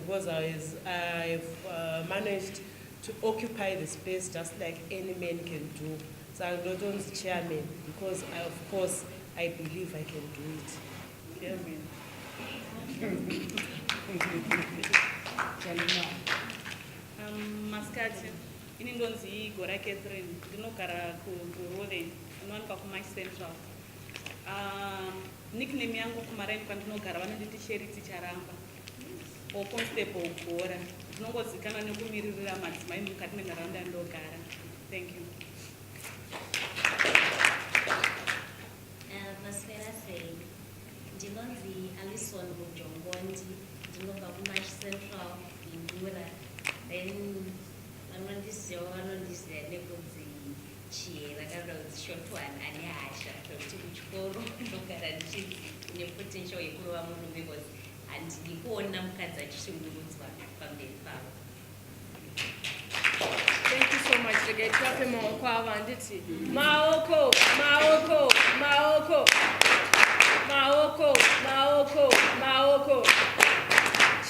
because I've managed to occupy the space just like any man can do. So I'm not on the chairman because of course I believe I can do it. Chairman. Maskati, inindonzi Gora Catherine, ndinogara kuRoland, ndinowanikwa kuMash Central. Nickname yangu kumaraini kwandinogara vanonditi Sheriti Charamba, or Constable Gora. Ndinongozikanwa nekumiririra madzimai mukati menharaunda yandinogara. Thank you. Maswera sei, ndinonzi Alison Bujongondi, ndinobva kuMash Central Indura. Then vanondiziva vanondiziva nekunzi Chiera kana kuti short one ane hasha kuti kuchikoro ndogara ndichinzi nepotential yekurova munhu because handidi kuona mukadzi achishungurudzwa pamberi pavo. Thank you so much. Regai tivape maoko ava handiti maoko maoko maoko maoko maoko maoko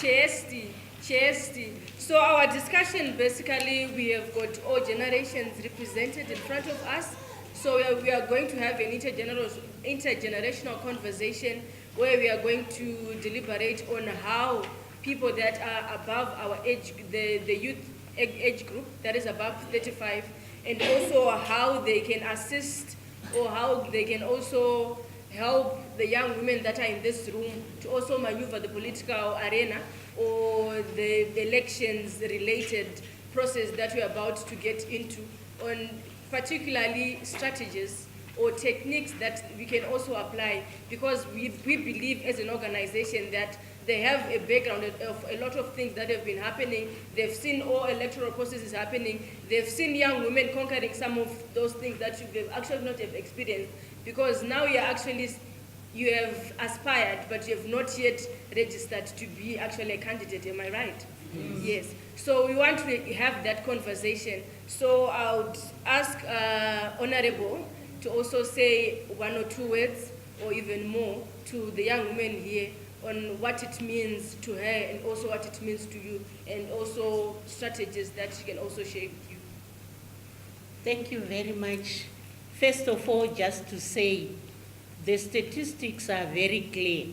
chesti chesti. So our discussion, basically, we have got all generations represented in front of us. So we are going to have an intergenerational conversation where we are going to deliberate on how people that are above our age, the youth age group that is above 35, and also how they can assist or how they can also help the young women that are in this room to also maneuver the political arena or the elections related process that we're about to get into, on particularly strategies or techniques that we can also apply, because we believe as an organization that they have a background of a lot of things that have been happening. They've seen all electoral processes happening. They've seen young women conquering some of those things that they've actually not have experienced, because now you have aspired, but you have not yet registered to be actually a candidate. Am I right? Yes. So we want to have that conversation. So I would ask Honorable to also say one or two words or even more to the young women here on what it means to her and also what it means to you, and also strategies that she can also share with you. Thank you very much. First of all, just to say, the statistics are very clear.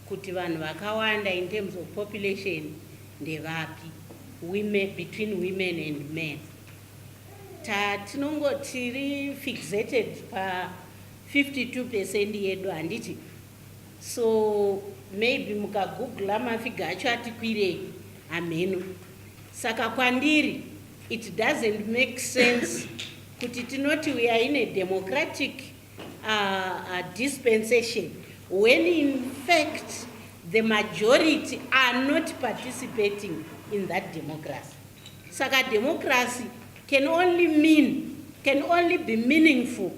Kuti vanhu vakawanda in terms of population ndevapi, women, between women and men. Tinongoti fixated pa 52% yedu handiti. So maybe mukagoogle mafigure acho ati kwirei ameno. Saka kwandiri, it doesn't make sense kuti tinoti we are in a democratic dispensation when in fact the majority are not participating in that democracy. Saka democracy can only be meaningful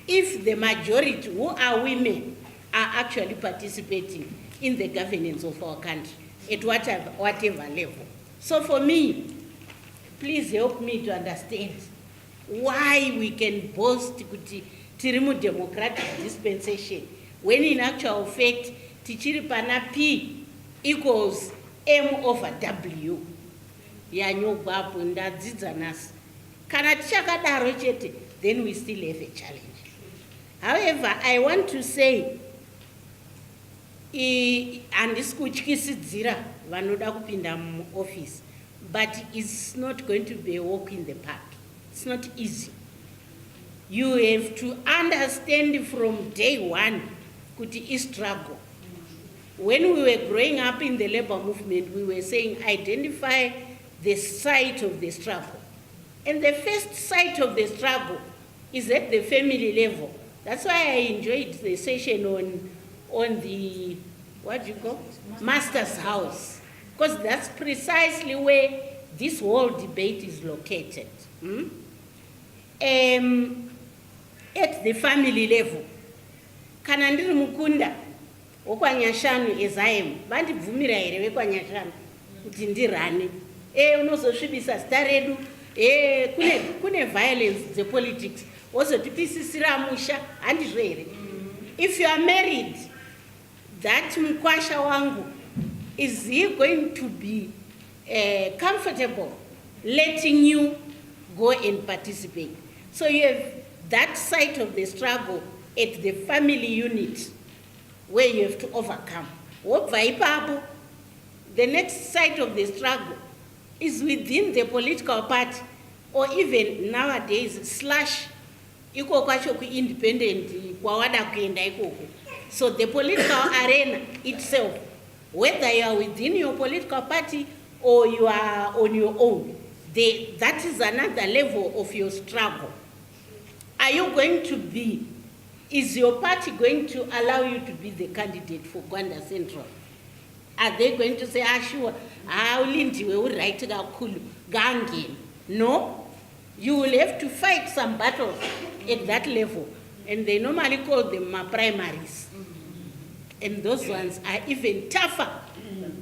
if the majority, who are women, are actually participating in the governance of our country at whatever level. So for me, please help me to understand why we can boast kuti tirimu democratic dispensation when in actual fact tichiri pana P equals M over W. Yanyogwapo ndadzidza nasi. Kana tichakadaro chete, then we still have a challenge. However, I want to say, handisi kutyisidzira vanoda kupinda muoffice, but it's not going to be a walk in the park. It's not easy. You have to understand from day one kuti is struggle. When we were growing up in the labor movement, we were saying identify the site of the struggle. And the first site of the struggle is at the family level. That's why I enjoyed the session on the, what do you call? Master's house. Because that's precisely where this whole debate is located. At the family level. Kana ndiri mukunda wokwanyashanu ezaemu vandibvumira here vekwanyashanu kuti ndirane unozosvibisa zita redu kune violence dzepolitics wozotipisisira musha handizvo here. If you are married, that mkwasha wangu is he going to be comfortable letting you go and participate? So you have that side of the struggle at the family unit where you have to overcome. The next side of the struggle is within the political party, or even nowadays slash independent. So the political arena itself, whether you are within your political party or you are on your own, that is another level of your struggle. Are you going to be, is your party going to allow you to be the candidate for Gwanda Central? Are they going to say, sure, Lindy, we will write it out, Gangi? No, you will have to fight some battles at that level. And they normally call them primaries. And those ones are even tougher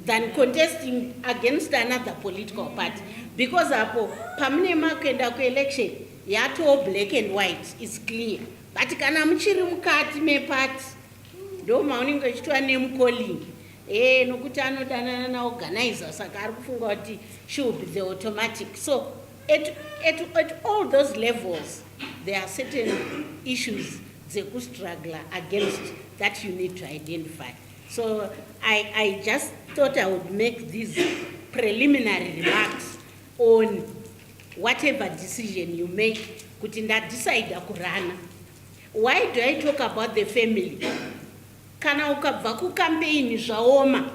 than contesting against another political party. Because pamine makenda election, yato black and white is clear. But kana mchiri mukati me party, do mauninga chitwa name calling. Nokuti anodanana na organizer saka ari kufunga kuti should be the automatic. So at all those levels, there are certain issues zeku struggle against that you need to identify. So I just thought I would make these preliminary remarks on whatever decision you make, kuti decide kurana. Why do I talk about the family? Kana ukabva kucampaign zvaoma,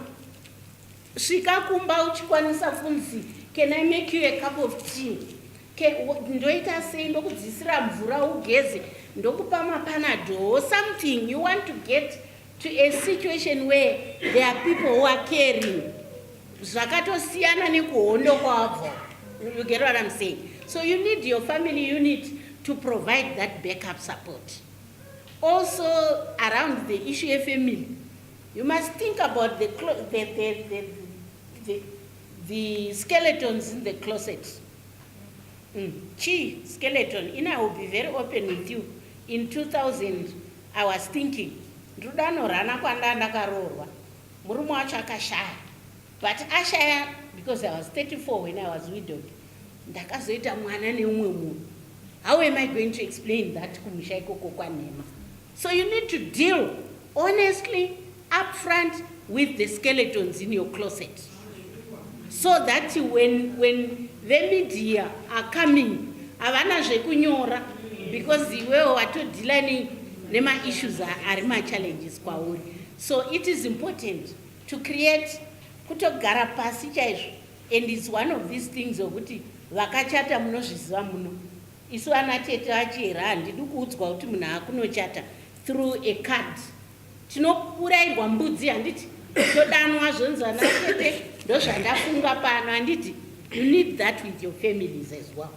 svika kumba uchikwanisa kunzi, can I make you a cup of tea? Ndoita sei ndokudzisira mvura ugeze, ndokupa mapanado or something. You want to get to a situation where there are people who are caring. Zvakatosiyana nekuhondo kwavo. You get what I'm saying? So you need your family unit to provide that backup support. Also, around the issue of family, you must think about the skeletons in the closet. Skeleton. I will be very open with you. In 2000, I was thinking, rana kwanda ndakarorwa. Murume wacho akashaya. But ashaya, because I was 34 when I was widowed, ndakazoita mwana neumwe munhu. How am I going to explain that kumusha ikoko kwanema? So you need to deal honestly, upfront with the skeletons in your closet. So that when the media are coming, havana zvekunyora, because iwewe watodhila nema issues are ma challenges kwauri. So it is important to create kutogara pasi chaizvo, and it's one of these things okuti vakachata munozviziva muno. Isu anatete vachera handidi kuudzwa kuti munhu akunochata through a card. Tinourairwa mbudzi handiti, todanwa zvonzi anatete ndozvandafunga pano handiti. You need that with your families as well.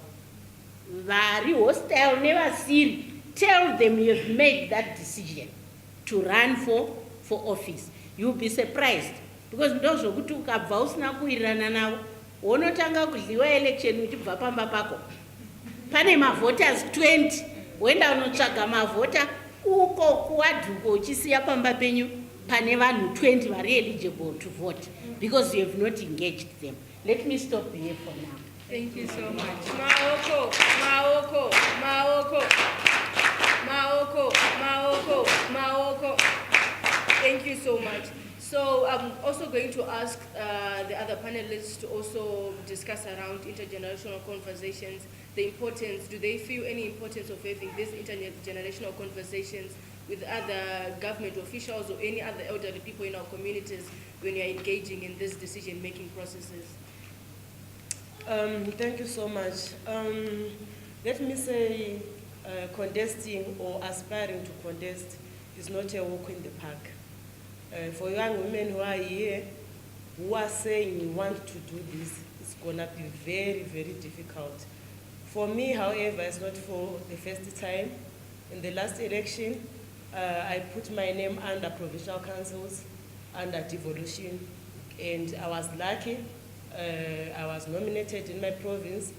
Vari hostile nevasiri, tell them you have made that decision to run for office. You'll be surprised, because ndozvokuti ukabva usina kuwirirana navo unotanga kudliwa election uchibva pamba pako. Pane voters 20, wenda unotsvaga mavhota uko kuwadhuko uchisiya pamba penyu pane vanhu 20 vari eligible to vote, because you have not engaged them. Let me stop here for now. Thank you so much. Maoko, Maoko, Maoko, Maoko, Maoko, Maoko. Thank you so much. So I'm also going to ask the other panelists to also discuss around intergenerational conversations, the importance, do they feel any importance of having these intergenerational conversations with other government officials or any other elderly people in our communities when you're engaging in these decision-making processes? Thank you so much. Let me say contesting or aspiring to contest is not a walk in the park. For young women who are here, who are saying you want to do this, it's going to be very, very difficult. For me, however, it's not for the first time. In the last election, I put my name under provincial councils, under devolution, and I was lucky. I was nominated in my province,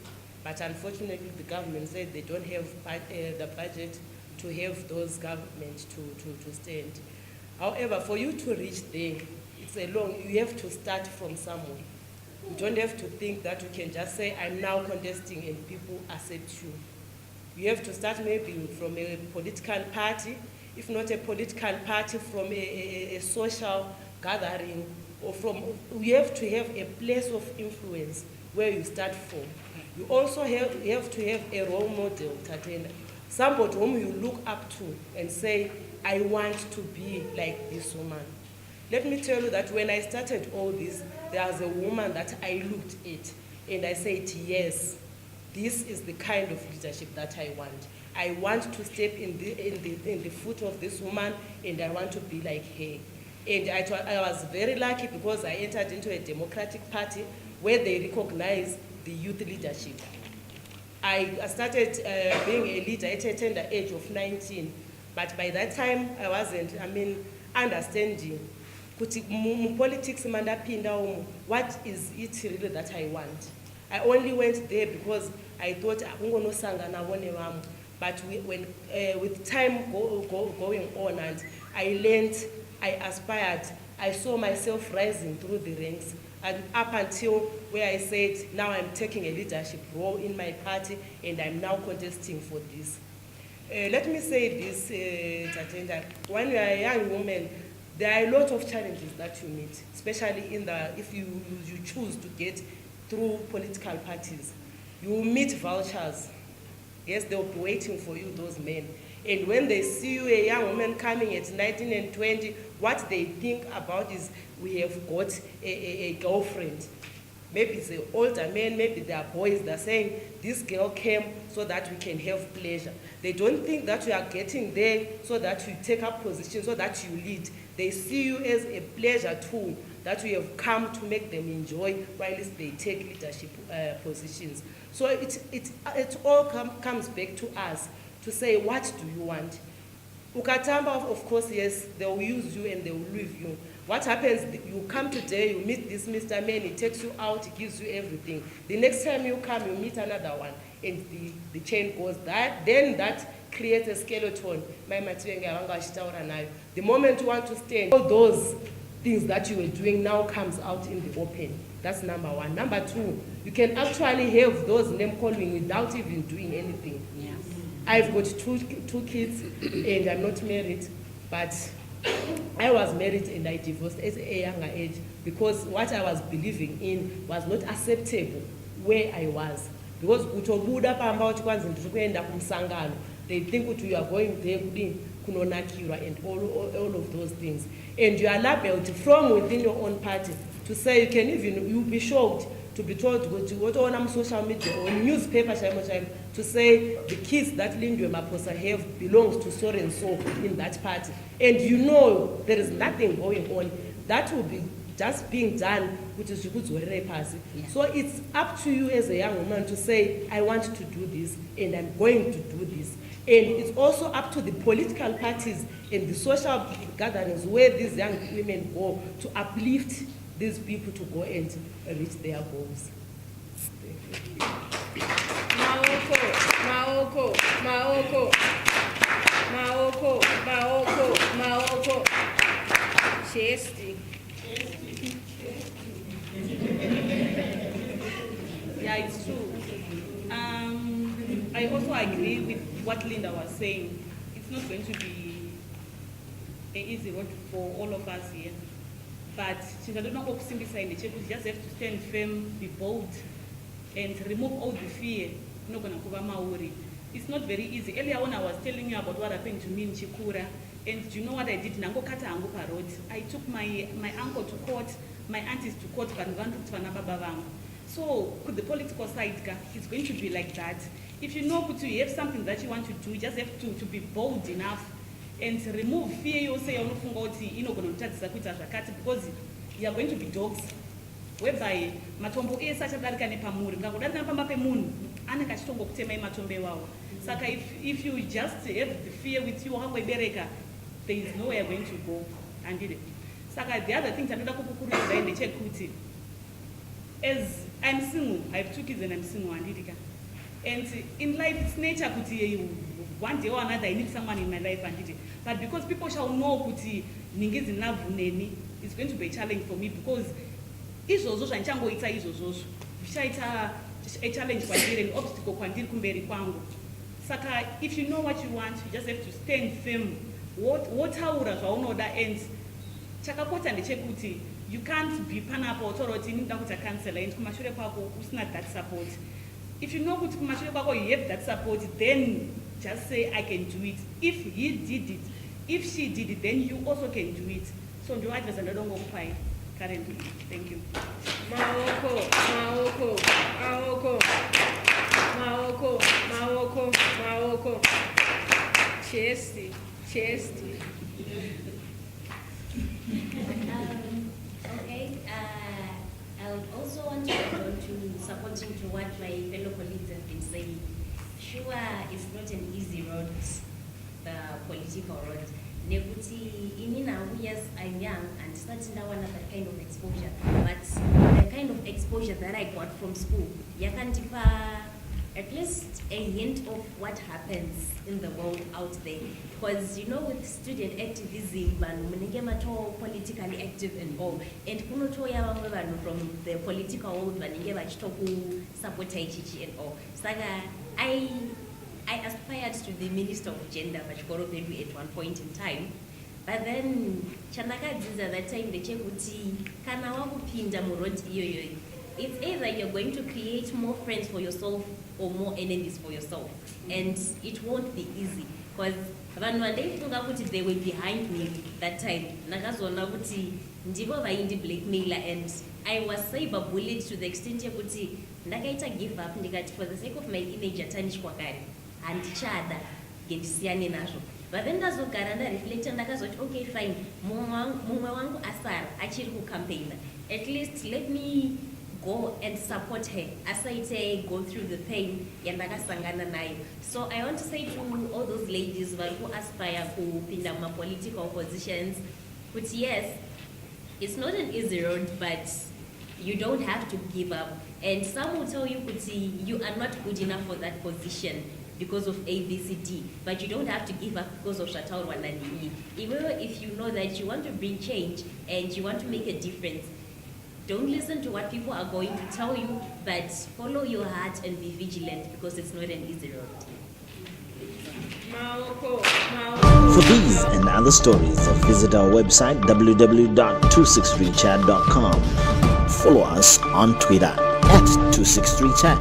but unfortunately the government said they don't have the budget to have those governments to stand. However, for you to reach there, you have to start from somewhere. You don't have to think that you can just say, I'm now contesting and people accept you. You have to start maybe from a political party, if not a political party, from a social gathering, or you have to have a place of influence where you start from. You also have to have a role model, Tatenda, somebody whom you look up to and say, I want to be like this woman. Let me tell you that when I started all this, there was a woman that I looked at and I said, yes, this is the kind of leadership that I want. I want to step in the foot of this woman and I want to be like her. And I was very lucky because I entered into a democratic party where they recognize the youth leadership. I started being a leader at a tender age of 19, but by that time I wasn't, understanding politics, what is it really that I want? I only went there because I thought but with time going on and I learned, I aspired, I saw myself rising through the ranks, and up until where I said, now I'm taking a leadership role in my party and I'm now contesting for this. Let me say this, Tatenda, when you are a young woman, there are a lot of challenges that you meet, especially if you choose to get through political parties. You meet vultures. Yes, they'll be waiting for you, those men. And when they see you, a young woman coming at 19 and 20, what they think about is, we have got a girlfriend. Maybe it's an older man, maybe they are boys that are saying, this girl came so that we can have pleasure. They don't think that you are getting there so that you take up position, so that you lead. They see you as a pleasure tool that we have come to make them enjoy while they take leadership positions. So it all comes back to us to say, what do you want? Ukatamba, of course, yes, they will use you and they will leave you. What happens, you come today, you meet this Mr. Man, he takes you out, he gives you everything. The next time you come, you meet another one, and the chain goes. Then that creates a skeleton. The moment you want to stand, all those things that you were doing now comes out in the open. That's number one. Number two, you can actually have those name calling without even doing anything. Yes. I've got two kids and I'm not married, but I was married and I divorced at a younger age because what I was believing in was not acceptable where I was. Because they think you are going there and all of those things. And you are labeled from within your own party to say, you'll be shocked to be told to go on social media or newspaper to say the kids that Lindwe Maposa have belongs to so and so in that party. And you know there is nothing going on. That will be just being done, which is so it's up to you as a young woman to say, I want to do this and I'm going to do this. And it's also up to the political parties and the social gatherings where these young women go to uplift these people to go and reach their goals. Thank you. Maoko, Maoko, Maoko, Maoko, Maoko, Chesty. Yeah, it's true. I also agree with what Linda was saying. It's not going to be an easy road for all of us here. But you just have to stand firm, be bold, and remove all the fear. It's not very easy. Earlier on I was telling you about what happened to me in Chikura, and do you know what I did? I took my uncle to court, my aunties to court, so could the political side, it's going to be like that. If you know you have something that you want to do, you just have to be bold enough and remove fear. You say because you are going to be dogs. Whereby matombo such a if you just have the fear with you, there is nowhere going to go. And the other thing that as I'm single, I have 2 kids and I'm single. And in life, it's nature. One day or another, I need someone in my life. But because people shall know kuti ningizi navuneni, it's going to be a challenge for me because izvozvo zvandichangoita izvozvozvo zvichaita a challenge kwandiri, an obstacle kwandiri kumberi kwangu. Saka if you know what you want, you just have to stand firm. Wotaura zvaunoda, and chakakosha ndechekuti you can't be panapo utaura kuti ndinoda kuita counsellor and kumashure kwako usina that support. If you know kuti kumashure kwako you have that support, then just say I can do it. If he did it, if she did it, then you also can do it. So ndo advice ndinongokupai currently. Thank you. Maoko, maoko, maoko, maoko, maoko, maoko. Chesty, chesty. Okay, I would also want to add on to supporting to what my fellow colleagues have been saying. Sure, it's not an easy road, the political road. Nekuti, in now, yes, I'm young and starting now another kind of exposure. But the kind of exposure that I got from school, you can at least a hint of what happens in the world out there. Because you know, with student activism and munenge politically active and all, and kunotoya vamwe from the political world vanenge vachitoku support ichichi and all. Saka I aspired to the Minister of Gender Vachikoro Pedu at one point in time. But then chandakadziza that time ndechekuti kana wakupinda murodi iyoyo, it's either you're going to create more friends for yourself or more enemies for yourself, and it won't be easy because vanhu vandaifunga kuti they were behind me that time. Ndakazoona kuti ndivo vaindi blackmailer, and I was cyberbullied to the extent yekuti ndakaita give up ndikati for the sake of my image atanishwa kare handichada ngendisiyane nazvo. But then ndazogara ndareflecta ndakazoti okay fine, mumwe wangu asara achiri kucampaigna, at least let me go and support her asaite go through the pain yandakasangana nayo. So I want to say to all those ladies who aspire kupinda political positions, but yes, it's not an easy road, but you don't have to give up. And some will tell you kuti you are not good enough for that position because of A, B, C, D, but you don't have to give up because of Shataur Wanani. Even if you know that you want to bring change and you want to make a difference, don't listen to what people are going to tell you, but follow your heart and be vigilant because it's not an easy road. For these and other stories, visit our website www.263chat.com. Follow us on Twitter @263chat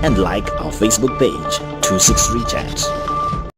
and like our Facebook page 263chat.